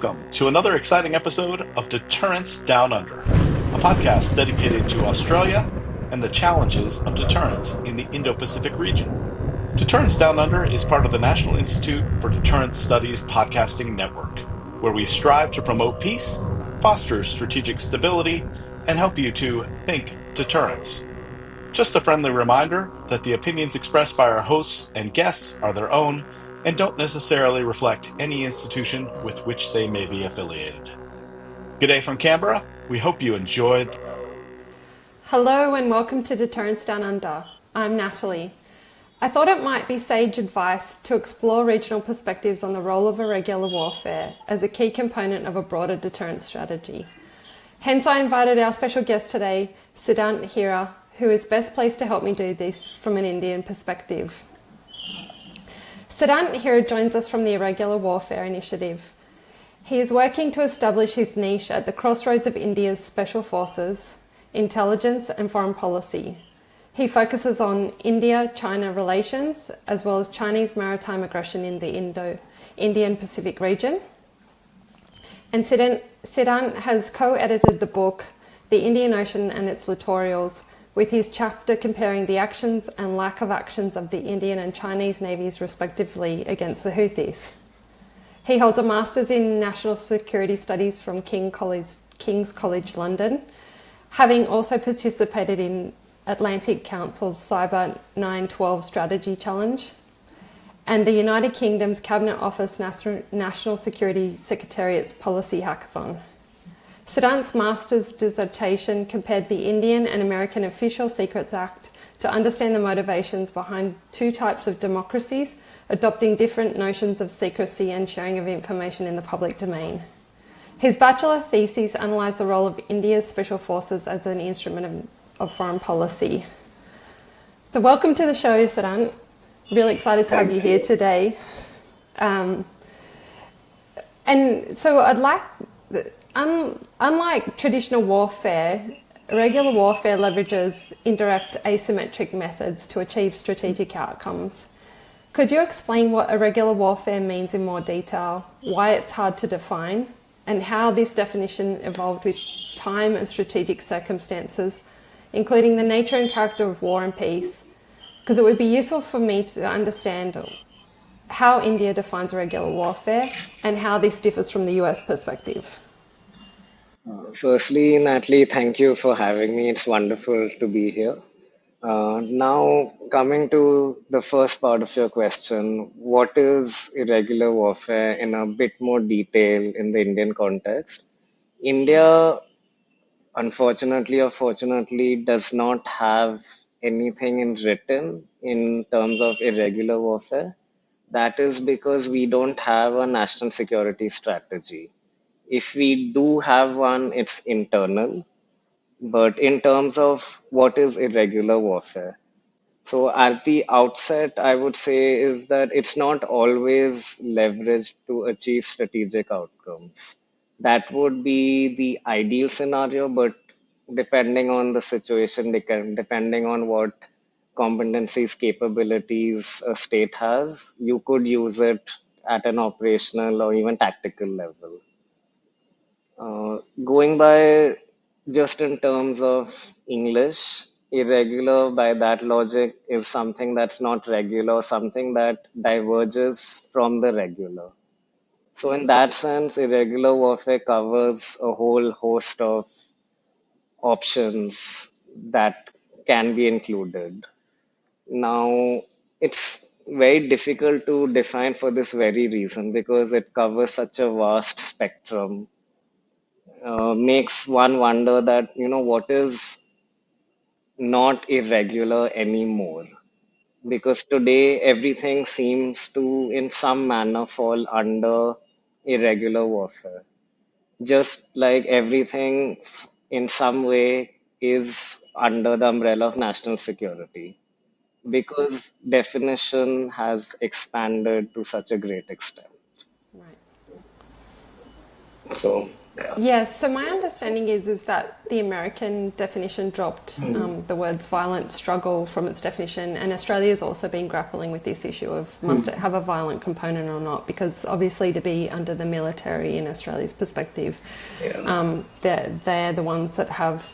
Welcome to another exciting episode of Deterrence Down Under, a podcast dedicated to Australia and the challenges of deterrence in the Indo-Pacific region. Deterrence Down Under is part of the National Institute for Deterrence Studies podcasting network, where we strive to promote peace, foster strategic stability, and help you to think deterrence. Just a friendly reminder that the opinions expressed by our hosts and guests are their own and don't necessarily reflect any institution with which they may be affiliated. G'day from Canberra. We hope you enjoyed. Hello and welcome to Deterrence Down Under. I'm Natalie. I thought it might be sage advice to explore regional perspectives on the role of irregular warfare as a key component of a broader deterrence strategy. Hence, I invited our special guest today, Siddhant Hira, who is best placed to help me do this from an Indian perspective. Siddhant Hira joins us from the Irregular Warfare Initiative. He is working to establish his niche at the crossroads of India's special forces, intelligence and foreign policy. He focuses on India-China relations as well as Chinese maritime aggression in the Indian-Pacific region. And Siddhant has co-edited the book, The Indian Ocean and its Littorals, with his chapter comparing the actions and lack of actions of the Indian and Chinese navies respectively against the Houthis. He holds a Master's in National Security Studies from King's College London, having also participated in Atlantic Council's Cyber 912 Strategy Challenge and the United Kingdom's Cabinet Office National Security Secretariat's Policy Hackathon. Siddhant's master's dissertation compared the Indian and American Official Secrets Act to understand the motivations behind two types of democracies adopting different notions of secrecy and sharing of information in the public domain. His bachelor thesis analysed the role of India's special forces as an instrument of foreign policy. So welcome to the show, Siddhant. Really excited to have you here today. And so I'd like... Unlike traditional warfare, irregular warfare leverages indirect asymmetric methods to achieve strategic outcomes. Could you explain what irregular warfare means in more detail, why it's hard to define, and how this definition evolved with time and strategic circumstances, including the nature and character of war and peace? Because it would be useful for me to understand how India defines irregular warfare and how this differs from the US perspective. Firstly, Natalie, thank you for having me. It's wonderful to be here. Now, coming to the first part of your question, what is irregular warfare in a bit more detail in the Indian context? India, unfortunately or fortunately, does not have anything in written in terms of irregular warfare. That is because we don't have a national security strategy. If we do have one, it's internal. But in terms of what is irregular warfare, so at the outset, I would say is that it's not always leveraged to achieve strategic outcomes. That would be the ideal scenario, but depending on the situation, depending on what competencies, capabilities a state has, you could use it at an operational or even tactical level. Going by just in terms of English, irregular by that logic is something that's not regular, something that diverges from the regular. So, in that sense, irregular warfare covers a whole host of options that can be included. Now, it's very difficult to define for this very reason because it covers such a vast spectrum. Makes one wonder that, what is not irregular anymore. Because today everything seems to, in some manner, fall under irregular warfare. Just like everything in some way is under the umbrella of national security. Because definition has expanded to such a great extent. Right. So, yeah. Yes, so my understanding is that the American definition dropped the words violent struggle from its definition, and Australia's also been grappling with this issue of must it have a violent component or not, because obviously to be under the military in Australia's perspective, Yeah. they're the ones that have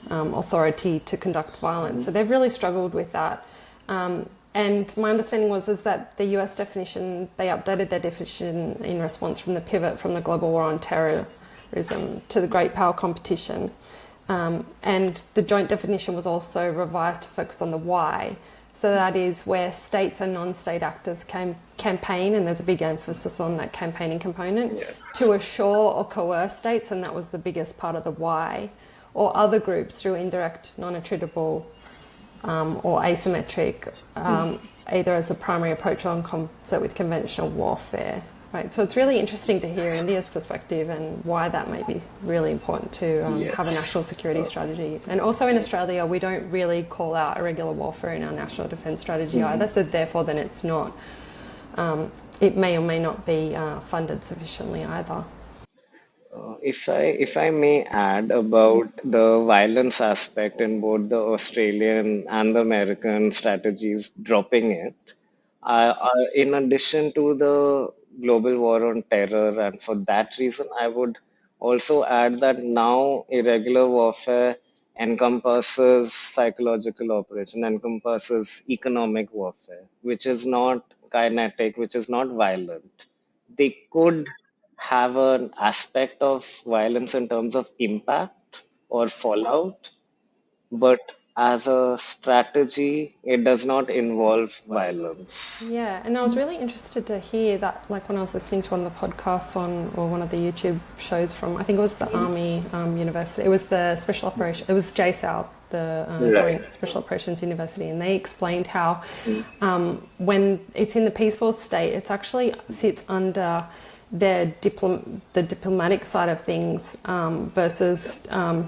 authority to conduct violence. So they've really struggled with that. And my understanding is that the US definition, they updated their definition in response from the pivot from the global war on terrorism to the great power competition. And the joint definition was also revised to focus on the why. So that is where states and non-state actors can campaign, and there's a big emphasis on that campaigning component, Yes. to assure or coerce states, and that was the biggest part of the why, or other groups through indirect, non-attributable or asymmetric, either as a primary approach or in concert with conventional warfare. Right, so it's really interesting to hear India's perspective and why that may be really important to have a national security strategy. And also in Australia, we don't really call out irregular warfare in our national defence strategy either, so therefore then it's not, it may or may not be funded sufficiently either. If I may add about the violence aspect in both the Australian and the American strategies, dropping it, in addition to the global war on terror, and for that reason, I would also add that now irregular warfare encompasses psychological operation, encompasses economic warfare, which is not kinetic, which is not violent. They could have an aspect of violence in terms of impact or fallout, but as a strategy, it does not involve violence. Yeah, and I was really interested to hear that, like when I was listening to one of the podcasts on, or one of the YouTube shows from, I think it was the Army University, it was the Special Operation, it was JSOU, the Right. Joint Special Operations University, and they explained how when it's in the peaceful state, it actually sits under the diplomatic side of things versus uh,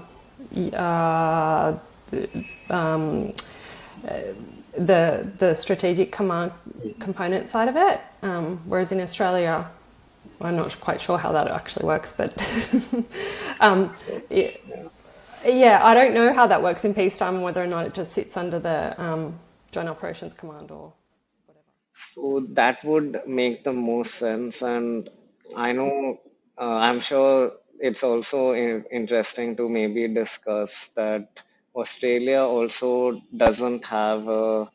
the strategic command component side of it. Whereas in Australia, I'm not quite sure how that actually works, but um, yeah, yeah, I don't know how that works in peacetime and whether or not it just sits under the Joint Operations Command or whatever. So that would make the most sense. And I know, I'm sure it's also interesting to maybe discuss that Australia also doesn't have a,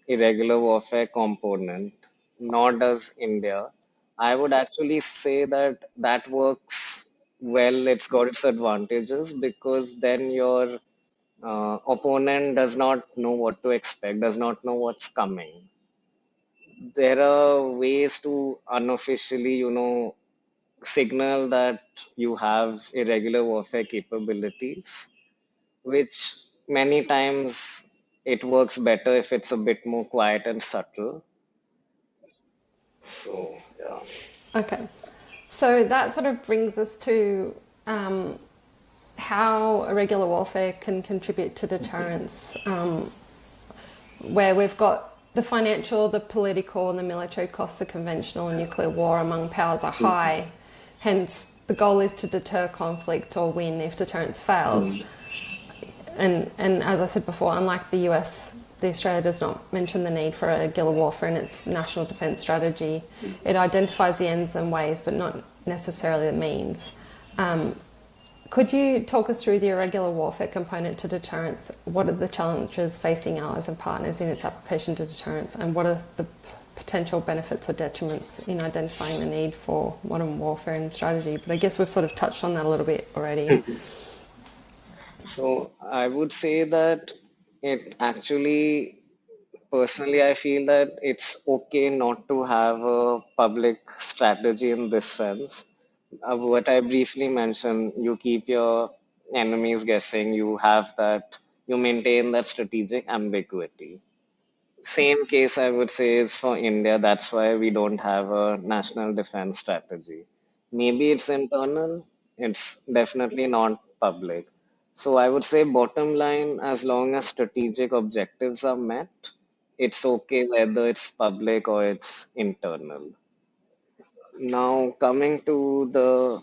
irregular warfare component, nor does India. I would actually say that that works well. It's got its advantages because then your opponent does not know what to expect, does not know what's coming. There are ways to unofficially, signal that you have irregular warfare capabilities, which many times it works better if it's a bit more quiet and subtle. So, yeah. Okay, so that sort of brings us to how irregular warfare can contribute to deterrence, where we've got the financial, the political, and the military costs of conventional and nuclear war among powers are high. Hence, the goal is to deter conflict or win if deterrence fails. And as I said before, unlike the US, the Australia does not mention the need for irregular warfare in its national defence strategy. It identifies the ends and ways, but not necessarily the means. Could you talk us through the irregular warfare component to deterrence? What are the challenges facing allies and partners in its application to deterrence, and what are the potential benefits or detriments in identifying the need for modern warfare and strategy? But I guess we've sort of touched on that a little bit already. So I would say that it actually, personally, I feel that it's okay not to have a public strategy in this sense. What I briefly mentioned, you keep your enemies guessing, you have that, you maintain that strategic ambiguity. Same case, I would say, is for India. That's why we don't have a national defense strategy. Maybe it's internal, it's definitely not public. So I would say, bottom line, as long as strategic objectives are met, it's okay whether it's public or it's internal. Now, coming to the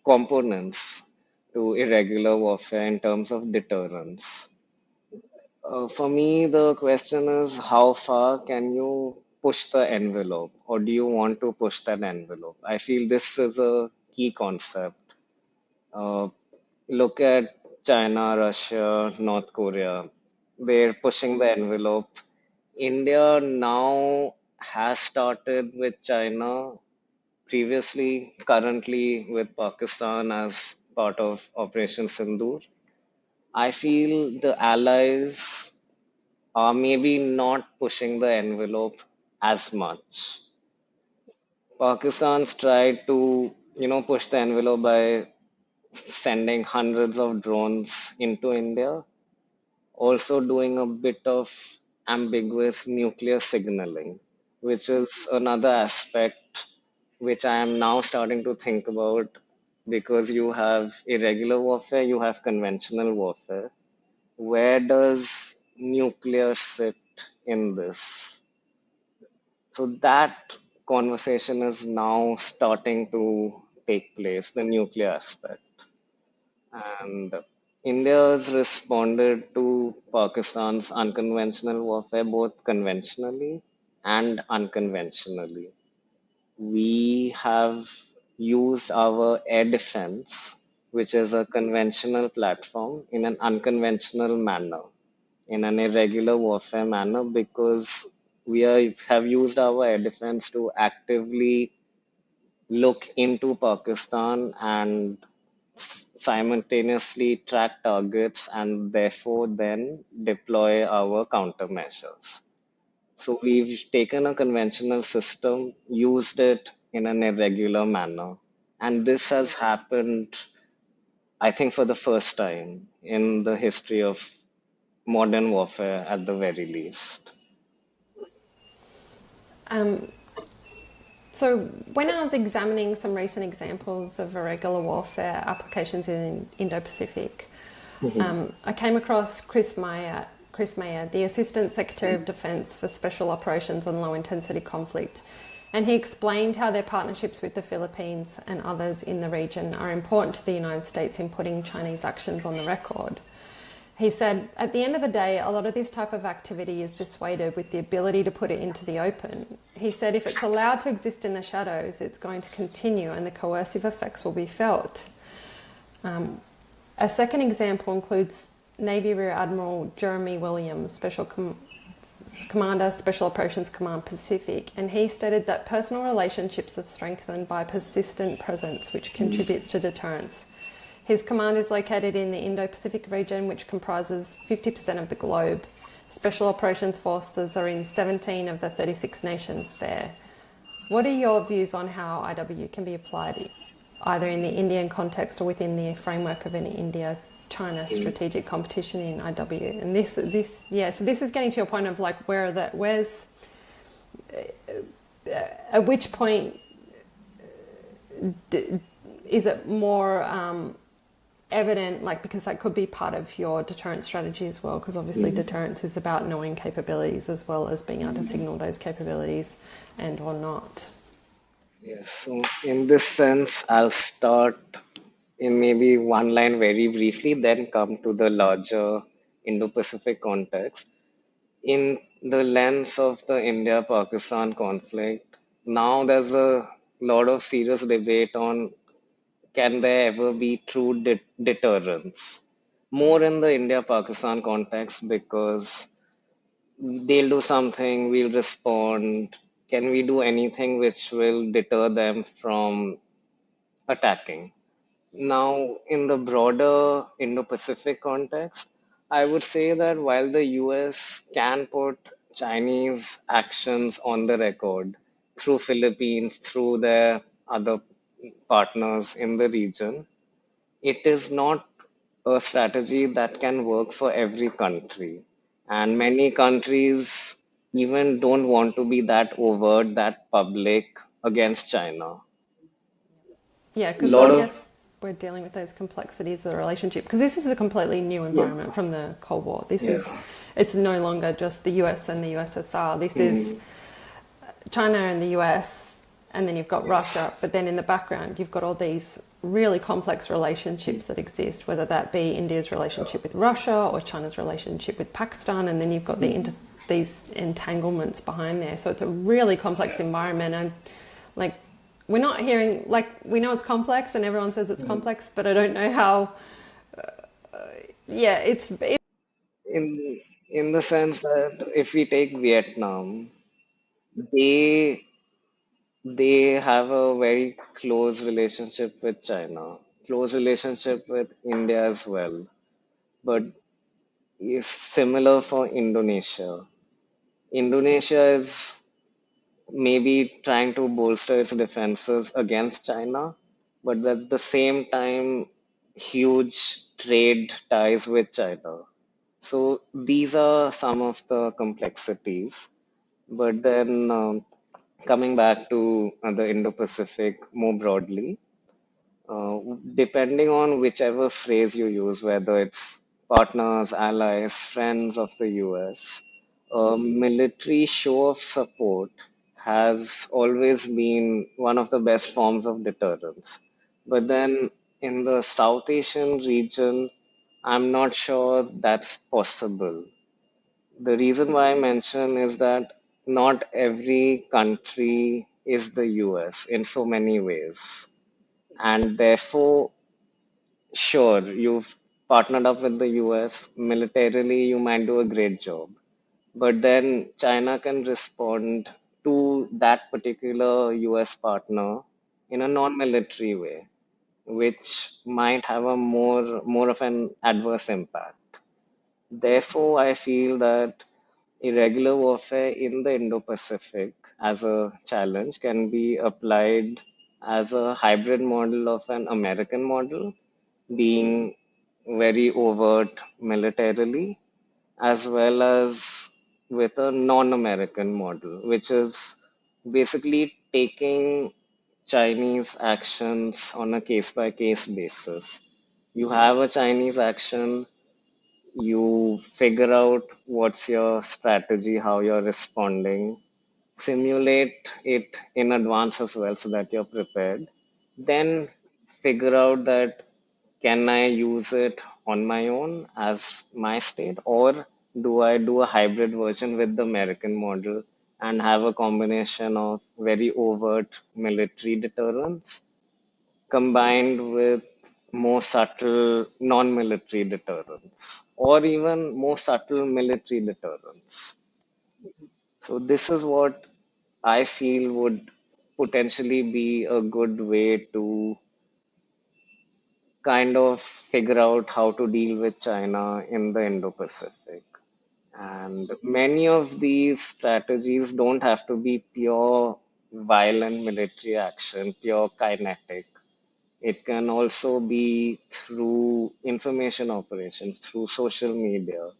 components to irregular warfare in terms of deterrence. For me, the question is how far can you push the envelope, or do you want to push that envelope? I feel this is a key concept. Uh, Look at China, Russia, North Korea. They're pushing the envelope. India now has started with China previously, currently with Pakistan as part of Operation Sindoor. I feel the allies are maybe not pushing the envelope as much. Pakistan's tried to, push the envelope by sending hundreds of drones into India, also doing a bit of ambiguous nuclear signaling, which is another aspect which I am now starting to think about because you have irregular warfare, you have conventional warfare. Where does nuclear sit in this? So that conversation is now starting to take place, the nuclear aspect. And India has responded to Pakistan's unconventional warfare both conventionally and unconventionally. We have used our air defense, which is a conventional platform, in an unconventional manner, in an irregular warfare manner, because have used our air defense to actively look into Pakistan and simultaneously track targets and therefore then deploy our countermeasures. So we've taken a conventional system, used it in an irregular manner. And this has happened, I think, for the first time in the history of modern warfare at the very least. Um, so when I was examining some recent examples of irregular warfare applications in Indo-Pacific, I came across Chris Mayer, the Assistant Secretary of Defence for Special Operations and Low Intensity Conflict, and he explained how their partnerships with the Philippines and others in the region are important to the United States in putting Chinese actions on the record. He said, at the end of the day, a lot of this type of activity is dissuaded with the ability to put it into the open. He said, if it's allowed to exist in the shadows, it's going to continue and the coercive effects will be felt. A second example includes Navy Rear Admiral Jeremy Williams, Commander, Special Operations Command Pacific, and he stated that personal relationships are strengthened by persistent presence, which contributes to deterrence. His command is located in the Indo-Pacific region, which comprises 50% of the globe. Special Operations Forces are in 17 of the 36 nations there. What are your views on how IW can be applied either in the Indian context or within the framework of an India-China strategic competition in IW? And so this is getting to your point of like at which point is it more evident, like, because that could be part of your deterrence strategy as well, because obviously deterrence is about knowing capabilities as well as being able to signal those capabilities and or not. Yes, so in this sense, I'll start in maybe one line very briefly, then come to the larger Indo-Pacific context. In the lens of the India-Pakistan conflict, now there's a lot of serious debate on can there ever be true deterrence? More in the India-Pakistan context because they'll do something, we'll respond. Can we do anything which will deter them from attacking? Now, in the broader Indo-Pacific context, I would say that while the US can put Chinese actions on the record through Philippines, through their other partners in the region, it is not a strategy that can work for every country. And many countries even don't want to be that overt, that public against China. Yeah, A because lot I of, guess we're dealing with those complexities of the relationship, because this is a completely new environment from the Cold War. yeah. It's no longer just the US and the USSR. This is China and the US and then you've got Russia, Yes. but then in the background you've got all these really complex relationships that exist, whether that be India's relationship with Russia or China's relationship with Pakistan, and then you've got these entanglements behind there. So it's a really complex environment, and like we're not hearing, like, we know it's complex and everyone says it's complex, but I don't know how. Yeah, it's In in the sense that if we take Vietnam, they they have a very close relationship with China, close relationship with India as well, but is similar for Indonesia. Indonesia is maybe trying to bolster its defenses against China, but at the same time, huge trade ties with China. So these are some of the complexities. But then coming back to the Indo-Pacific more broadly, uh, depending on whichever phrase you use, whether it's partners, allies, friends of the US, a military show of support has always been one of the best forms of deterrence. But then in the South Asian region, I'm not sure that's possible. The reason why I mention is that not every country is the US in so many ways. And therefore, sure, you've partnered up with the US. Militarily, you might do a great job. But then China can respond to that particular US partner in a non-military way, which might have a more of an adverse impact. Therefore, I feel that irregular warfare in the Indo-Pacific as a challenge can be applied as a hybrid model of an American model, being very overt militarily, as well as with a non-American model, which is basically taking Chinese actions on a case-by-case basis. You have a Chinese action, you figure out what's your strategy, how you're responding, simulate it in advance as well so that you're prepared. Then figure out that can I use it on my own as my state, or do I do a hybrid version with the American model and have a combination of very overt military deterrence combined with more subtle non-military deterrence, or even more subtle military deterrence. So this is what I feel would potentially be a good way to kind of figure out how to deal with China in the Indo-Pacific. And many of these strategies don't have to be pure violent military action, pure kinetic. It can also be through information operations, through social media,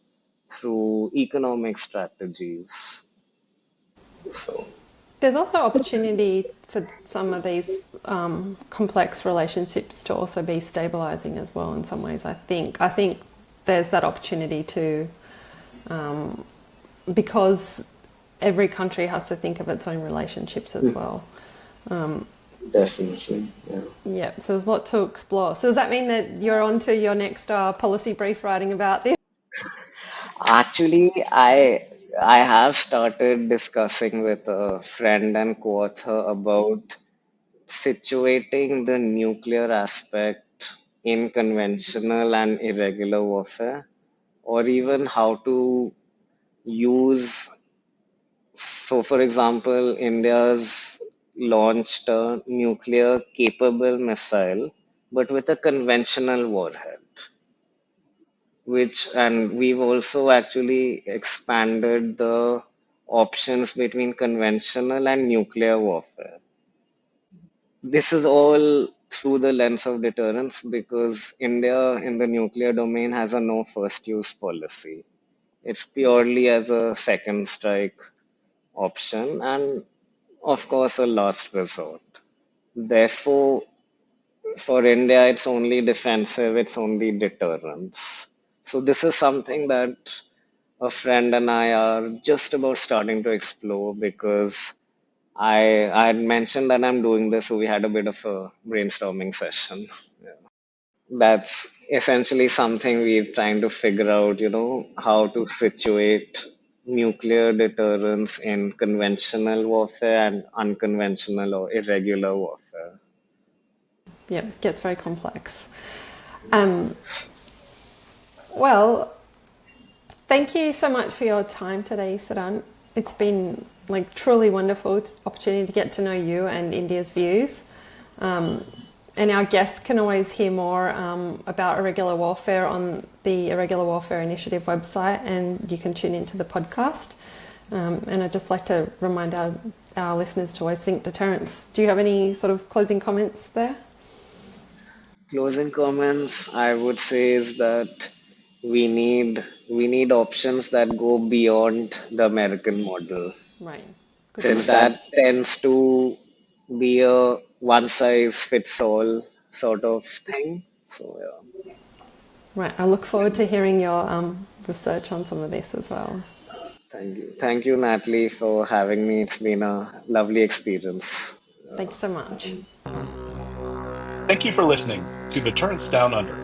through economic strategies. So, there's also opportunity for some of these complex relationships to also be stabilizing as well in some ways. I think there's that opportunity to, because every country has to think of its own relationships as well. definitely, yeah. Yeah, so there's a lot to explore. So does that mean that you're on to your next policy brief writing about this? Actually, I have started discussing with a friend and co-author about situating the nuclear aspect in conventional and irregular warfare, or even how to use. So, for example, India's launched a nuclear capable missile, but with a conventional warhead, which, and we've also actually expanded the options between conventional and nuclear warfare. This is all through the lens of deterrence because India in the nuclear domain has a no first use policy. It's purely as a second strike option and, of course, a last resort. Therefore, for India, it's only defensive, it's only deterrence. So, this is something that a friend and I are just about starting to explore because I had mentioned that I'm doing this, so we had a bit of a brainstorming session. Yeah. That's essentially something we're trying to figure out, how to situate nuclear deterrence in conventional warfare and unconventional or irregular warfare. Yeah, it gets very complex. Um, well, thank you so much for your time today, Siddhant. It's been like truly wonderful opportunity to get to know you and India's views. And our guests can always hear more about irregular warfare on the Irregular Warfare Initiative website, and you can tune into the podcast. And I'd just like to remind our listeners to always think deterrence. Do you have any sort of closing comments there? Closing comments, I would say, is that we need options that go beyond the American model, Right. Good since point. that tends to be a one size fits all sort of thing. So yeah. Right. I look forward to hearing your research on some of this as well. Thank you, Natalie, for having me. It's been a lovely experience. Thanks so much. Thank you for listening to Deterrence Down Under.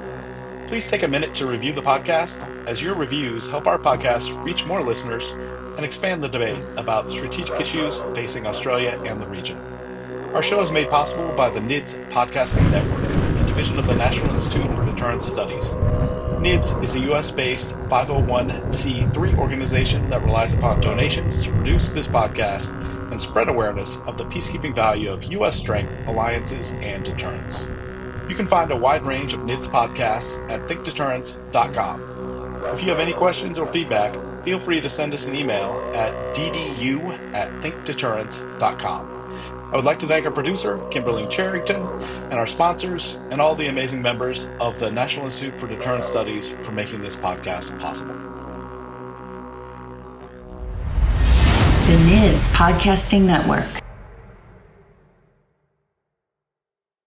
Please take a minute to review the podcast, as your reviews help our podcast reach more listeners and expand the debate about strategic issues facing Australia and the region. Our show is made possible by the NIDS Podcasting Network, a division of the National Institute for Deterrence Studies. NIDS is a U.S.-based 501c3 organization that relies upon donations to produce this podcast and spread awareness of the peacekeeping value of U.S. strength, alliances, and deterrence. You can find a wide range of NIDS podcasts at thinkdeterrence.com. If you have any questions or feedback, feel free to send us an email at ddu@thinkdeterrence.com. I would like to thank our producer, Kimberly Charrington, and our sponsors, and all the amazing members of the National Institute for Deterrence Studies for making this podcast possible. The NIDS Podcasting Network.